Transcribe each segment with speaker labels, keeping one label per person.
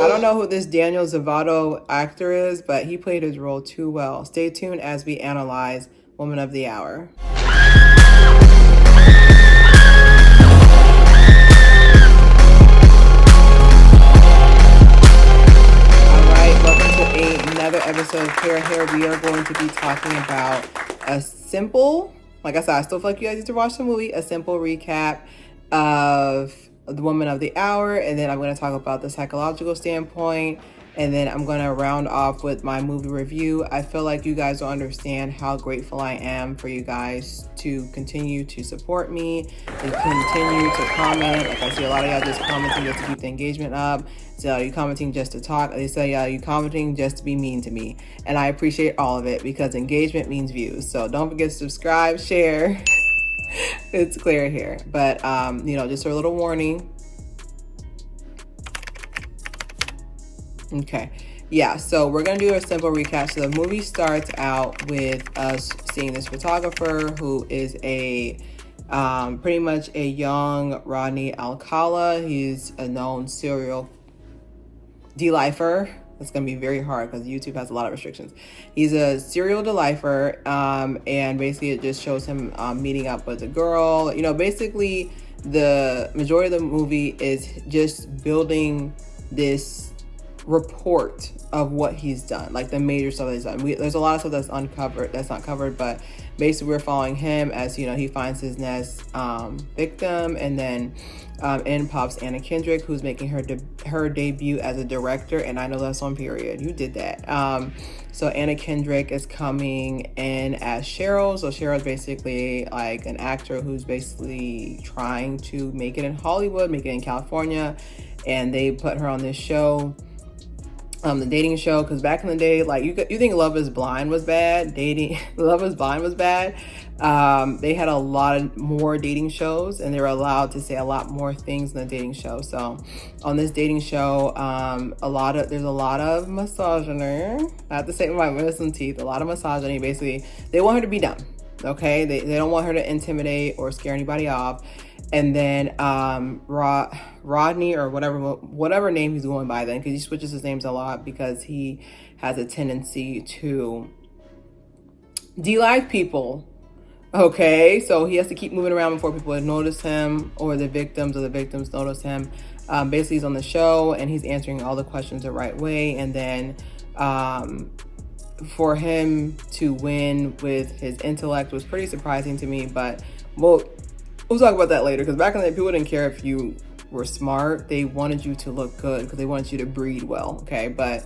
Speaker 1: I don't know who this Daniel Zavato actor is, but he played his role too well. Stay tuned as we analyze Woman of the Hour. Another episode of Haire. We are going to be talking about a simple, like I said, I still feel like you guys need to watch the movie, a simple recap of the Woman of the Hour, and then I'm going to talk about the psychological standpoint, and then I'm going to round off with my movie review. I feel like you guys will understand how grateful I am for you guys to continue to support me and continue to comment. Like I see a lot of y'all just commenting just to keep the engagement up. So you commenting just to talk. They say you commenting just to be mean to me. And I appreciate all of it because engagement means views. So don't forget to subscribe, share. It's clear here. But, just a little warning. Okay. Yeah, so we're going to do a simple recap. So the movie starts out with us seeing this photographer who is pretty much a young Rodney Alcala. He's a known serial de-lifer. It's going to be very hard because YouTube has a lot of restrictions. He's a serial de-lifer, and basically it just shows him meeting up with a girl. Basically the majority of the movie is just building this report of what he's done, like the major stuff that he's done. There's a lot of stuff that's not covered, but basically we're following him as he finds his next victim, and then in pops Anna Kendrick, who's making her debut as a director, and I know that's on period. You did that. So Anna Kendrick is coming in as Cheryl. So Cheryl's basically like an actor who's basically trying to make it in Hollywood, make it in California, and they put her on this show. The dating show, because back in the day, like you think Love is Blind was bad, Love is Blind was bad. They had a lot more dating shows, and they were allowed to say a lot more things in the dating show. So on this dating show, there's a lot of misogyny. I have to say with my wisdom teeth, a lot of misogyny. Basically, they want her to be dumb. Okay, they don't want her to intimidate or scare anybody off. And then Rodney, or whatever name he's going by then, because he switches his names a lot because he has a tendency to de-life people. Okay, so he has to keep moving around before people notice him, or the victims notice him. Basically, he's on the show and he's answering all the questions the right way. And then for him to win with his intellect was pretty surprising to me, but we'll talk about that later, because back in the day, people didn't care if you were smart. They wanted you to look good because they wanted you to breed well, okay? But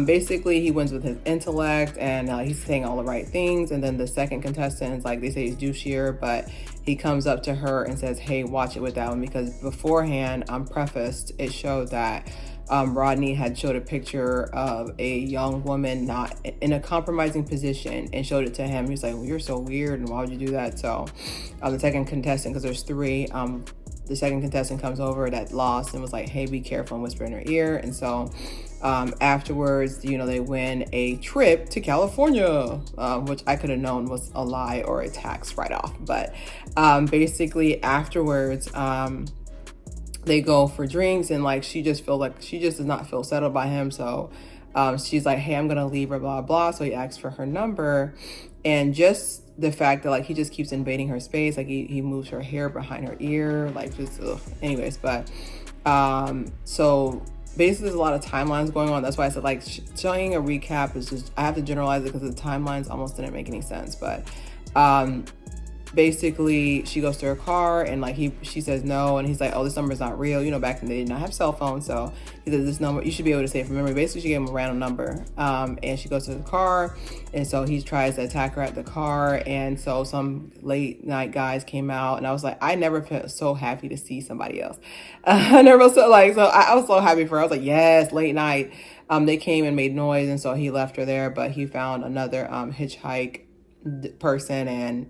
Speaker 1: basically, he wins with his intellect, and he's saying all the right things. And then the second contestant is, like, they say he's douchier, but he comes up to her and says, hey, watch it with that one, because beforehand, prefaced, it showed that Rodney had showed a picture of a young woman not in a compromising position and showed it to him. He's like, well, you're so weird, and why would you do that? So the second contestant, because there's three, the second contestant comes over that lost and was like, hey, be careful, and whisper in her ear. And so afterwards, they win a trip to California, which I could have known was a lie or a tax write-off. But basically afterwards, they go for drinks, and like she just does not feel settled by him. So she's like, hey, I'm gonna leave her, blah blah. So he asks for her number, and just the fact that like he just keeps invading her space, like he moves her hair behind her ear, like just anyways. But so basically there's a lot of timelines going on. That's why I said like showing a recap is just, I have to generalize it because the timelines almost didn't make any sense. But basically she goes to her car, and like she says no, and he's like, oh, this number is not real. Back then they did not have cell phones, so he says this number you should be able to say it from memory. Basically she gave him a random number, and she goes to the car, and so he tries to attack her at the car. And so some late night guys came out, and I was like, I never felt so happy to see somebody else. I never felt like, so I was so happy for her. I was like, yes, late night. They came and made noise, and so he left her there, but he found another hitchhike person and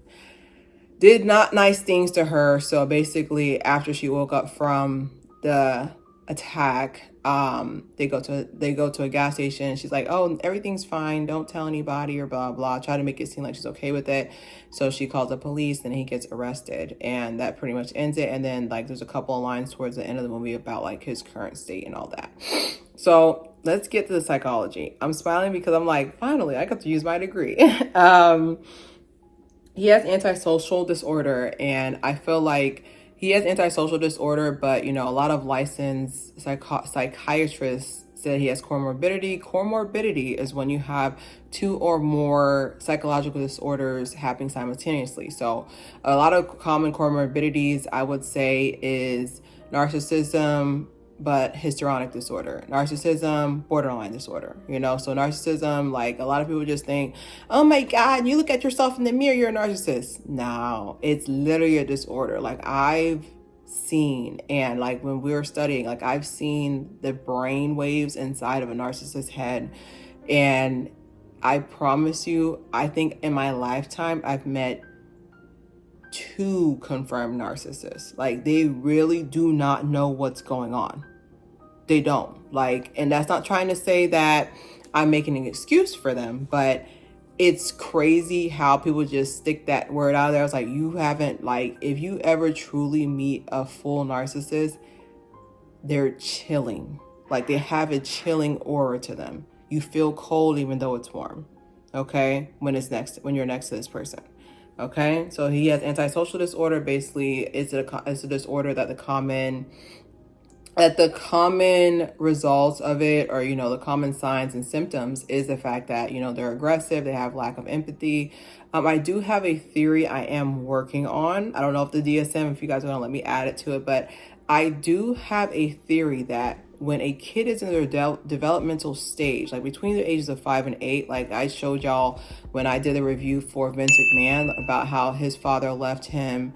Speaker 1: did not nice things to her. So basically after she woke up from the attack. They go to a gas station. She's like, oh, everything's fine, don't tell anybody, or blah blah, try to make it seem like she's okay with it. So she calls the police and he gets arrested, and that pretty much ends it. And then like there's a couple of lines towards the end of the movie about like his current state and all that. So let's get to the psychology. I'm smiling because I'm like, finally I got to use my degree. He has antisocial disorder, and I feel like he has antisocial disorder, but a lot of licensed psychiatrists said he has comorbidity. Comorbidity is when you have two or more psychological disorders happening simultaneously. So a lot of common comorbidities, I would say, is narcissism, but histrionic disorder, narcissism, borderline disorder, so narcissism, like a lot of people just think, oh my God, you look at yourself in the mirror, you're a narcissist. No, it's literally a disorder. Like I've seen, and like when we were studying, like I've seen the brain waves inside of a narcissist's head. And I promise you, I think in my lifetime, I've met 2 confirmed narcissists. Like they really do not know what's going on. They don't. Like, and that's not trying to say that I'm making an excuse for them, but it's crazy how people just stick that word out there. It's like, you haven't, like, if you ever truly meet a full narcissist, they're chilling. Like they have a chilling aura to them. You feel cold even though it's warm. Okay? When you're next to this person. Okay, so he has antisocial disorder. Basically, it's a disorder that the common results of it, or the common signs and symptoms, is the fact that they're aggressive, they have lack of empathy. I do have a theory I am working on. I don't know if the DSM, if you guys are gonna let me add it to it, but I do have a theory that when a kid is in their developmental stage, like between the ages of 5 and 8, like I showed y'all when I did a review for Vince McMahon about how his father left him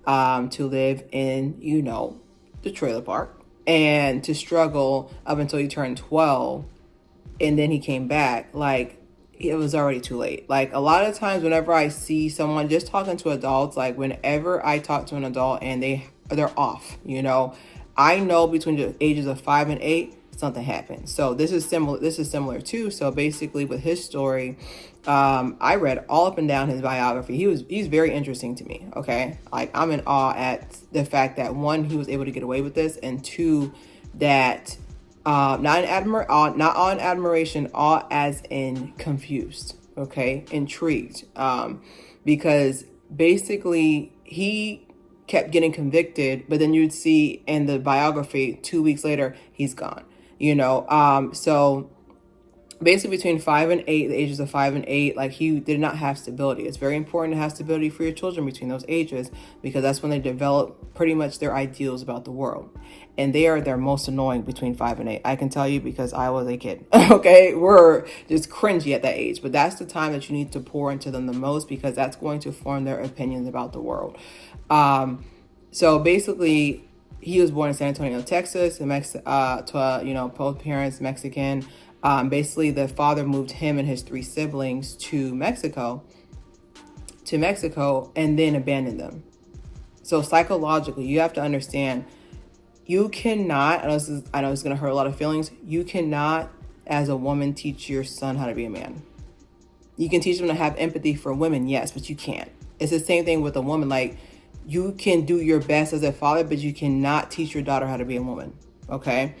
Speaker 1: to live in, the trailer park and to struggle up until he turned 12. And then he came back, like it was already too late. Like a lot of times whenever I see someone, just talking to adults, like whenever I talk to an adult and they're off, I know between the ages of 5 and 8, something happened. So this is similar too. So basically with his story, I read all up and down his biography. He's very interesting to me. Okay. Like I'm in awe at the fact that 1, he was able to get away with this, and 2, that not on admiration, awe as in confused. Okay. Intrigued. Because basically he kept getting convicted, but then you'd see in the biography 2 weeks later, he's gone, so basically between 5 and 8, the ages of 5 and 8, like he did not have stability. It's very important to have stability for your children between those ages, because that's when they develop pretty much their ideals about the world. And they are their most annoying between 5 and 8. I can tell you because I was a kid. Okay, we're just cringy at that age, but that's the time that you need to pour into them the most, because that's going to form their opinions about the world. So basically, he was born in San Antonio, Texas, both parents Mexican. Basically, the father moved him and his 3 siblings to Mexico, and then abandoned them. So psychologically, you have to understand, you cannot, I know it's going to hurt a lot of feelings, you cannot, as a woman, teach your son how to be a man. You can teach them to have empathy for women, yes, but you can't. It's the same thing with a woman. Like, you can do your best as a father, but you cannot teach your daughter how to be a woman. Okay?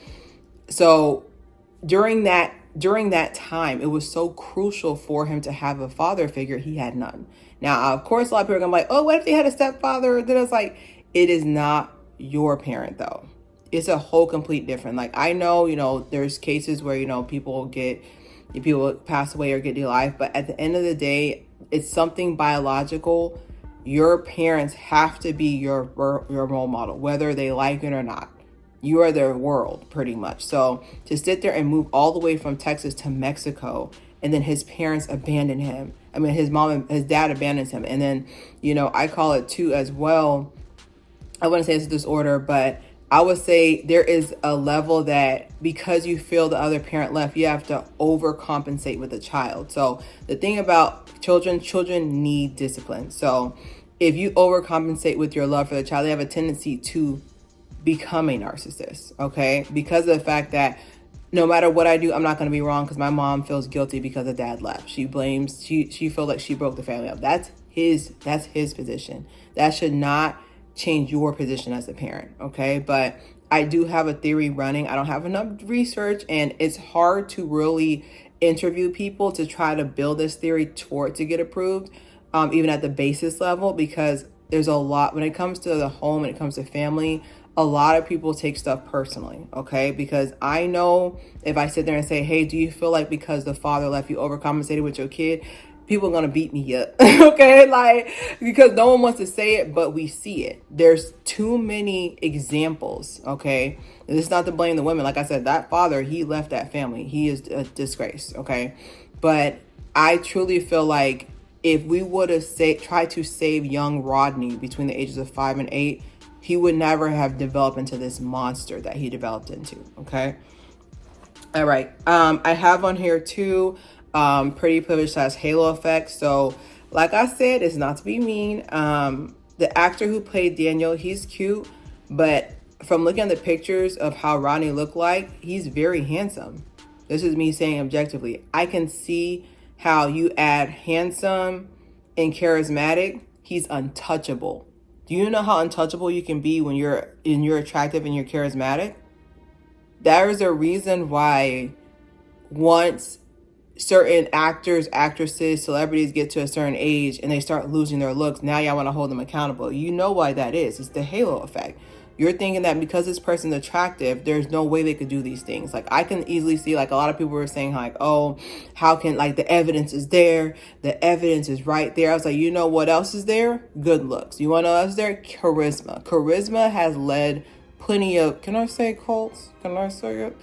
Speaker 1: So during that time, it was so crucial for him to have a father figure. He had none. Now, of course, a lot of people are going to be like, oh, what if they had a stepfather? Then it's like, it is not your parent, though. It's a whole complete different. Like, I know, there's cases where, people pass away or get new life, but at the end of the day, it's something biological. Your parents have to be your role model, whether they like it or not. You are their world, pretty much. So to sit there and move all the way from Texas to Mexico, and then his parents abandon him. I mean, his mom and his dad abandons him. And then, I call it too as well. I wouldn't say it's a disorder, but I would say there is a level that because you feel the other parent left, you have to overcompensate with the child. So the thing about children need discipline. So if you overcompensate with your love for the child, they have a tendency to become a narcissist, okay? Because of the fact that no matter what I do, I'm not going to be wrong because my mom feels guilty because her dad left. She blames, she feels like she broke the family up. That's his position. That should not change your position as a parent, okay? But I do have a theory running. I don't have enough research, and it's hard to really interview people to try to build this theory for it to get approved, even at the basis level, because there's a lot when it comes to the home, when it comes to family, a lot of people take stuff personally, okay? Because I know if I sit there and say, hey, do you feel like because the father left you overcompensated with your kid, people are going to beat me up, okay? Like, because no one wants to say it, but we see it. There's too many examples, okay? And it's not to blame the women. Like I said, that father, he left that family. He is a disgrace, okay? But I truly feel like if we would have tried to save young Rodney between the ages of 5 and 8, he would never have developed into this monster that he developed into, okay? All right. I have on here too, Pretty Privilege / Halo Effect. So, like I said, it's not to be mean. The actor who played Daniel, he's cute, but from looking at the pictures of how Rodney looked like, he's very handsome. This is me saying objectively. I can see how you add handsome and charismatic, he's untouchable. Do you know how untouchable you can be when you're attractive and you're charismatic? There is a reason why once certain actors, actresses, celebrities get to a certain age and they start losing their looks, now y'all want to hold them accountable. You know why that is. It's the halo effect. You're thinking that because this person's attractive, there's no way they could do these things. Like, I can easily see, like, a lot of people were saying, like, oh, how can, like, the evidence is there. The evidence is right there. I was like, you know what else is there? Good looks. You want to know what else is there? Charisma. Charisma has led plenty of, can I say cults? Can I say it?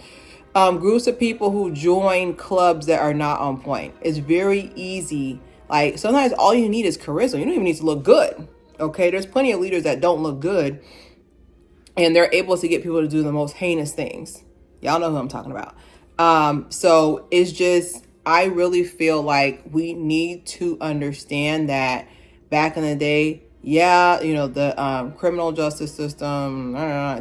Speaker 1: Groups of people who join clubs that are not on point. It's very easy. Like, sometimes all you need is charisma. You don't even need to look good. Okay? There's plenty of leaders that don't look good, and they're able to get people to do the most heinous things. Y'all know who I'm talking about. So it's just, I really feel like we need to understand that back in the day, yeah, you know, the criminal justice system,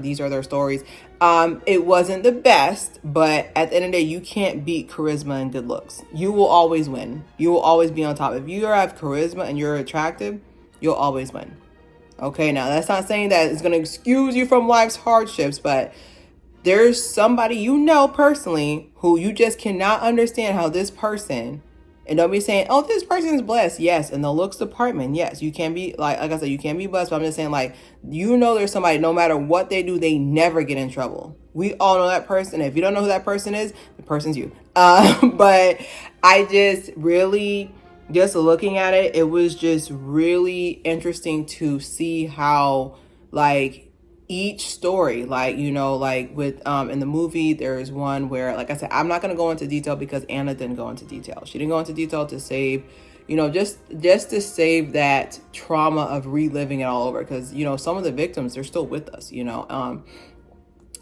Speaker 1: these are their stories. It wasn't the best, but at the end of the day, you can't beat charisma and good looks. You will always win. You will always be on top. If you have charisma and you're attractive, you'll always win. Okay, now that's not saying that it's going to excuse you from life's hardships, but there's somebody you know personally who you just cannot understand how this person, and don't be saying, oh, this person's blessed. Yes, in the looks department, yes, you can be, like I said, you can be blessed, but I'm just saying, like, you know there's somebody, no matter what they do, they never get in trouble. We all know that person. If you don't know who that person is, the person's you. But I just really... just looking at it, it was just really interesting to see how, like, each story, like, you know, like with in the movie, there's one where, like I said, I'm not going to go into detail because Anna didn't go into detail. She didn't go into detail to save, you know, just to save that trauma of reliving it all over, because, you know, some of the victims, they're still with us, you know.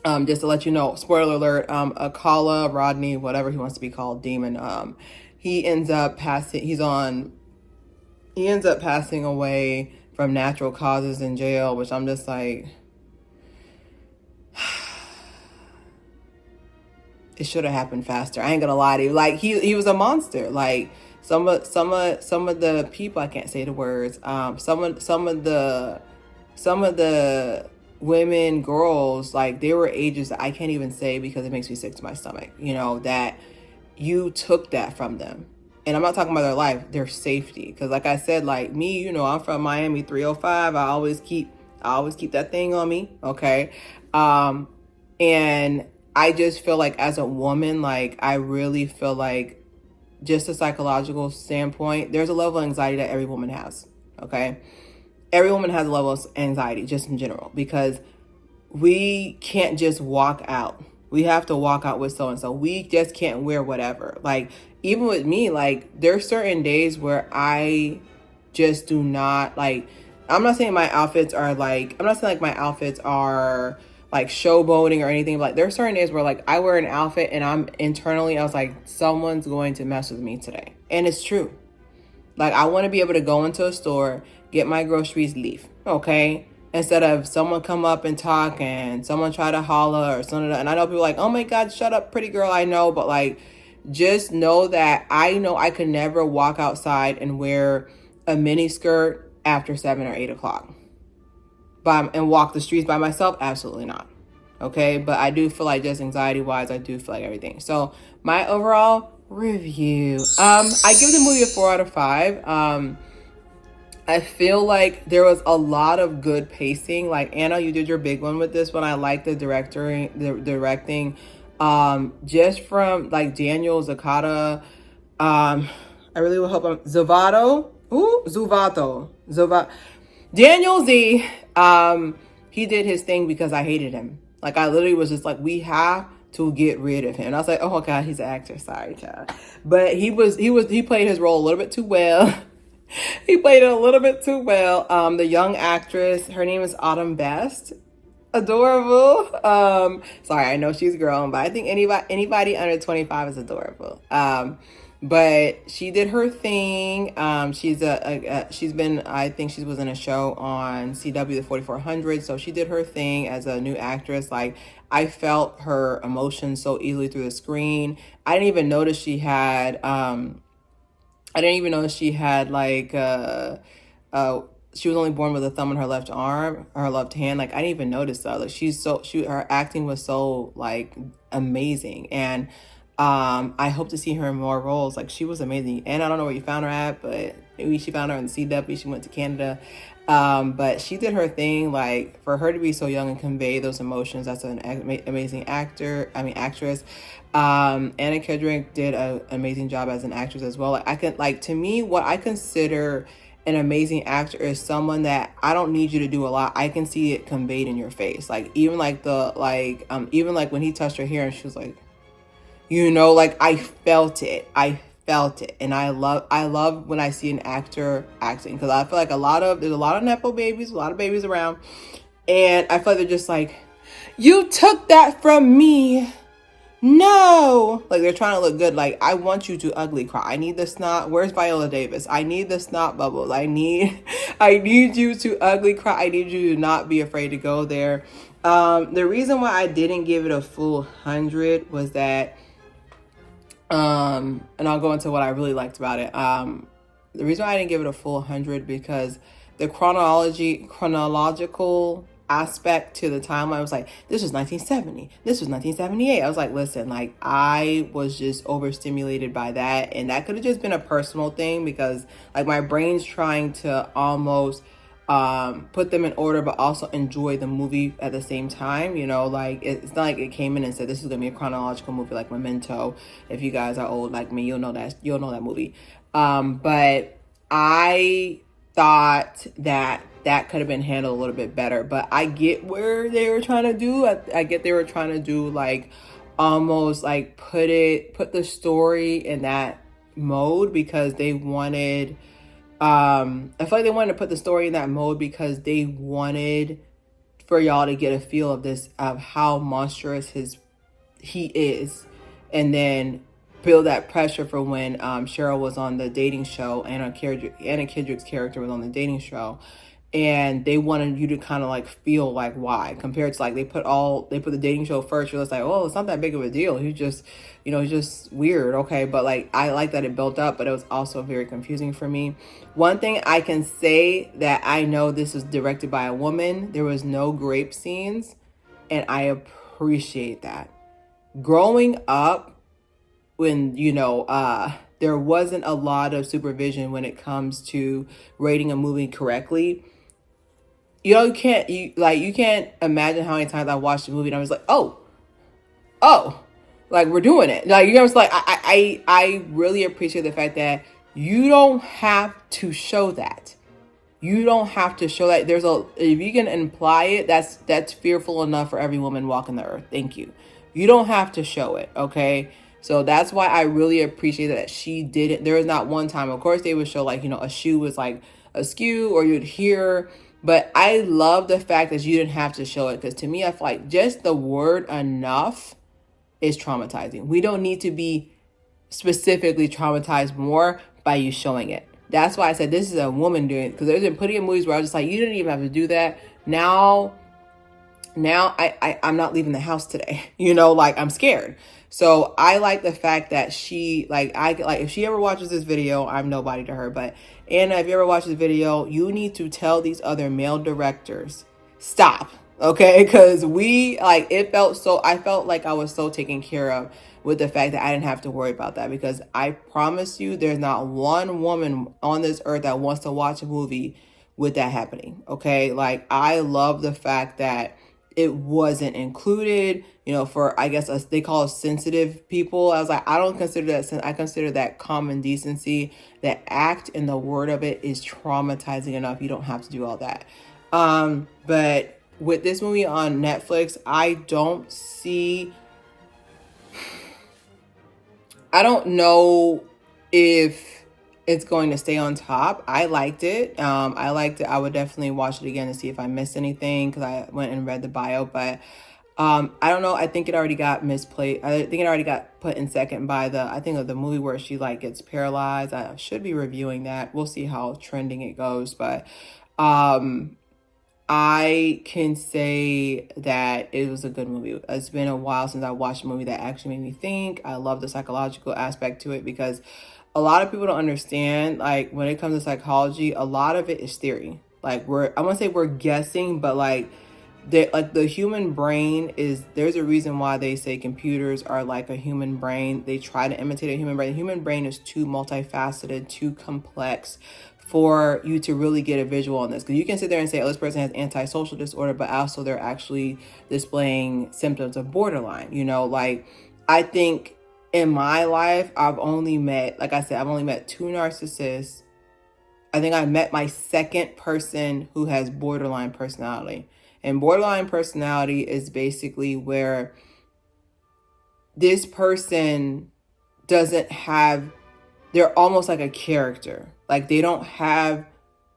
Speaker 1: Just to let you know, spoiler alert, Akala, Rodney, whatever he wants to be called, Demon, he ends up passing away from natural causes in jail, which I'm just like, it should have happened faster. I ain't gonna lie to you. Like, he was a monster. Like, some of the people, I can't say the words, some of the women, girls, like, they were ages that I can't even say because it makes me sick to my stomach, you know, that you took that from them. And I'm not talking about their life, their safety. Because like I said, like me, you know, I'm from Miami 305. I always keep that thing on me. Okay. And I just feel like as a woman, like, I really feel like, just a psychological standpoint, there's a level of anxiety that every woman has. Okay. Every woman has a level of anxiety just in general, because we can't just walk out. We have to walk out with so-and-so. We just can't wear whatever. Like, even with me, like, there's certain days where I just do not, like, I'm not saying my outfits are like showboating or anything. Like, there's certain days where, like, I wear an outfit and I was like, someone's going to mess with me today. And it's true. Like, I want to be able to go into a store, get my groceries, leave. Okay. instead of someone come up and talk and someone try to holler or something. And I know people are like, oh my God, shut up, pretty girl. I know, but like, just know that I know I could never walk outside and wear a mini skirt after 7 or 8 o'clock and walk the streets by myself. Absolutely not. Okay. But I do feel like, just anxiety wise, I do feel like everything. So my overall review, I give the movie a 4 out of 5. I feel like there was a lot of good pacing. Like, Anna, you did your big one with this one. I like the directing. Just from like Daniel Zakata. I really will hope Daniel Z. He did his thing because I hated him. Like, I literally was just like, we have to get rid of him. And I was like, oh God, he's an actor. Sorry, child. But he played his role a little bit too well. He played it a little bit too well. The young actress, her name is Autumn Best. Adorable. Sorry, I know she's grown, but I think anybody under 25 is adorable. But she did her thing. She's been, I think she was in a show on CW, the 4400. So she did her thing as a new actress. Like, I felt her emotions so easily through the screen. I didn't even notice she had like she was only born with a thumb in her left arm, or her left hand. Like, I didn't even notice that. Like, her acting was so like amazing. And I hope to see her in more roles. Like, she was amazing. And I don't know where you found her at, but maybe she found her in CW. She went to Canada. But she did her thing. Like, for her to be so young and convey those emotions, that's an amazing actress. Anna Kendrick did an amazing job as an actress as well. To me, what I consider an amazing actor is someone that I don't need you to do a lot. I can see it conveyed in your face. Like, even like when he touched her hair and she was like, like, I felt it. And I love when I see an actor acting, because I feel like there's a lot of Nepo babies, a lot of babies around. And I feel like they're just like, you took that from me. No, like, they're trying to look good. Like, I want you to ugly cry. I need the snot. Where's Viola Davis? I need the snot bubbles. I need you to ugly cry. I need you to not be afraid to go there. The reason why I didn't give it a full 100 was that, and I'll go into what I really liked about it. The reason why I didn't give it a full 100 because the chronological aspect to the timeline was like, this was 1970, this was 1978. I was like, listen, like, I was just overstimulated by that, and that could have just been a personal thing, because like my brain's trying to almost put them in order but also enjoy the movie at the same time. Like, it's not like it came in and said this is gonna be a chronological movie like Memento. If you guys are old like me, you'll know that movie. But I thought that could have been handled a little bit better. But I get where they were trying to do. I get they were trying to do, like, almost like put the story in that mode, because they wanted, I feel like they wanted to put the story in that mode because they wanted for y'all to get a feel of how monstrous he is, and then build that pressure for when Cheryl was on the dating show, Anna Kendrick's character was on the dating show, and they wanted you to kind of like feel like why, compared to like they put the dating show first. You're just like, oh, it's not that big of a deal. He's just weird, okay. But like, I like that it built up, but it was also very confusing for me. One thing I can say that I know this was directed by a woman. There was no grape scenes, and I appreciate that. Growing up, when there wasn't a lot of supervision when it comes to rating a movie correctly. You can't imagine how many times I watched a movie and I was like, oh, like, we're doing it. Like, it's like, I really appreciate the fact that you don't have to show that. You don't have to show that. If you can imply it, that's fearful enough for every woman walking the earth. Thank you. You don't have to show it, okay? So that's why I really appreciate that she didn't. There was not one time, of course, they would show like, a shoe was like askew, or you'd hear. But I love the fact that you didn't have to show it, because to me, I feel like just the word enough is traumatizing. We don't need to be specifically traumatized more by you showing it. That's why I said this is a woman doing it, because there's been plenty of movies where I was just like, you didn't even have to do that. now I'm not leaving the house today. You know, like I'm scared. So I like the fact that she if she ever watches this video, I'm nobody to her, but Anna, if you ever watch this video, you need to tell these other male directors, stop. Okay, because I felt like I was so taken care of with the fact that I didn't have to worry about that, because I promise you there's not one woman on this earth that wants to watch a movie with that happening. Okay, like I love the fact that it wasn't included, you know, for, I guess, us, they call us sensitive people. I was like, I don't consider that, I consider that common decency. The act and the word of it is traumatizing enough. You don't have to do all that. But with this movie on Netflix, I don't know if it's going to stay on top. I liked it. I would definitely watch it again to see if I missed anything, because I went and read the bio. But I don't know. I think it already got misplaced. I think it already got put in second by the movie where she like gets paralyzed. I should be reviewing that. We'll see how trending it goes. But I can say that it was a good movie. It's been a while since I watched a movie that actually made me think. I love the psychological aspect to it, because a lot of people don't understand, like, when it comes to psychology, a lot of it is theory. Like, I want to say we're guessing, but like the human brain is, there's a reason why they say computers are like a human brain. They try to imitate a human brain. The human brain is too multifaceted, too complex for you to really get a visual on this, because you can sit there and say, oh, this person has antisocial disorder, but also they're actually displaying symptoms of borderline. You know, like, I think in my life, I've only met, like I said, I've only met 2 narcissists. I think I met my second person who has borderline personality. And borderline personality is basically where this person they're almost like a character. Like, they don't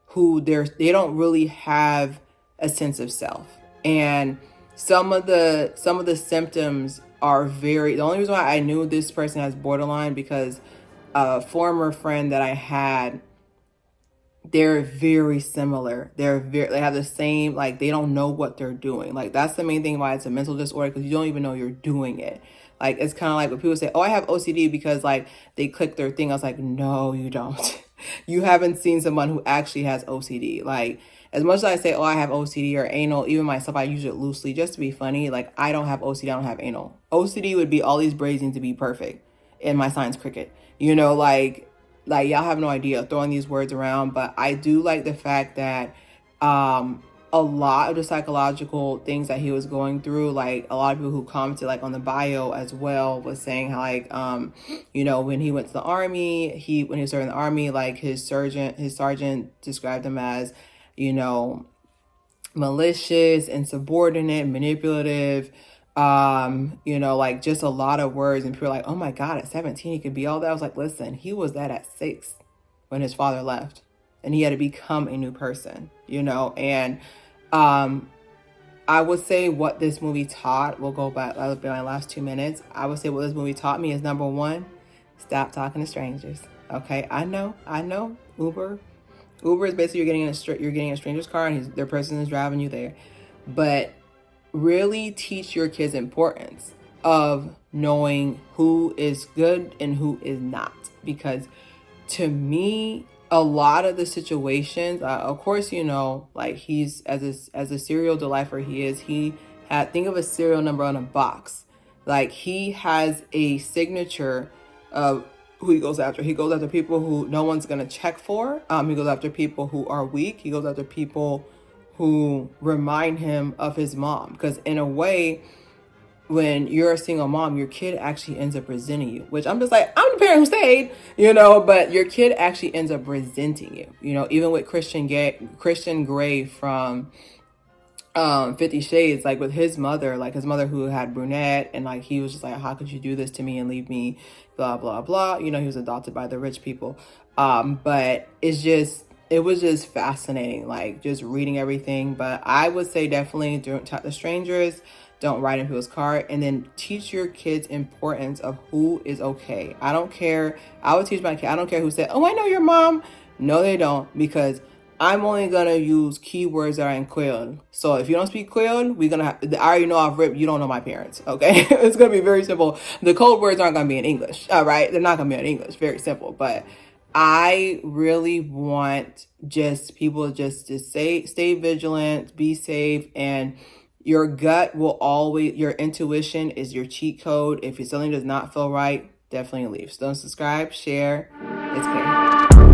Speaker 1: really have a sense of self. And some of the symptoms are the only reason why I knew this person has borderline, because a former friend that I had, they're very similar. They have the same, like, they don't know what they're doing. Like, that's the main thing why it's a mental disorder, because you don't even know you're doing it. Like, it's kind of like when people say, oh, I have OCD because like they click their thing. I was like, no, you don't. You haven't seen someone who actually has OCD. Like, as much as I say, oh, I have OCD or anal, even myself, I use it loosely just to be funny. Like, I don't have OCD, I don't have anal. OCD would be all these braids need to be perfect, and my sign's cricket. You know, like y'all have no idea throwing these words around. But I do like the fact that a lot of the psychological things that he was going through, like a lot of people who commented like on the bio as well, was saying how, like, you know, when he went to the army, when he was serving the army, like his sergeant described him as, you know, malicious, insubordinate, manipulative, you know, like just a lot of words. And people are like, oh my God, at 17 he could be all that. I was like, listen, he was that at 6 when his father left, and he had to become a new person, you know. And I would say what this movie taught, that'll be my last 2 minutes. I would say what this movie taught me is, number one, stop talking to strangers. Okay, I know. Uber is basically you're getting a stranger's car, and their person is driving you there. But really teach your kids importance of knowing who is good and who is not, because to me, a lot of the situations, of course, you know, like he's as a serial delifer he had, think of a serial number on a box. Like, he has a signature of who he goes after. He goes after people who no one's gonna check for. He goes after people who are weak. He goes after people who remind him of his mom, because in a way, when you're a single mom, your kid actually ends up resenting you, which I'm just like, I'm the parent who stayed, you know, but your kid actually ends up resenting you, you know. Even with Christian Grey from 50 Shades, like with his mother who had brunette, and like he was just like, how could you do this to me and leave me, blah blah blah, you know. He was adopted by the rich people, but it was just fascinating, like just reading everything. But I would say definitely don't talk to strangers, don't ride in people's car, and then teach your kids importance of who is okay. I don't care. I would teach my kid, I don't care who said, oh, I know your mom. No, they don't, because I'm only gonna use keywords that are in Creole. So if you don't speak Creole, we're gonna have, I already know off rip, you don't know my parents, okay? It's gonna be very simple. The code words aren't gonna be in English, all right? They're not gonna be in English, very simple. But I really want just people just to stay vigilant, be safe, and your gut will always, your intuition is your cheat code. If something does not feel right, definitely leave. So don't subscribe, share. It's clear.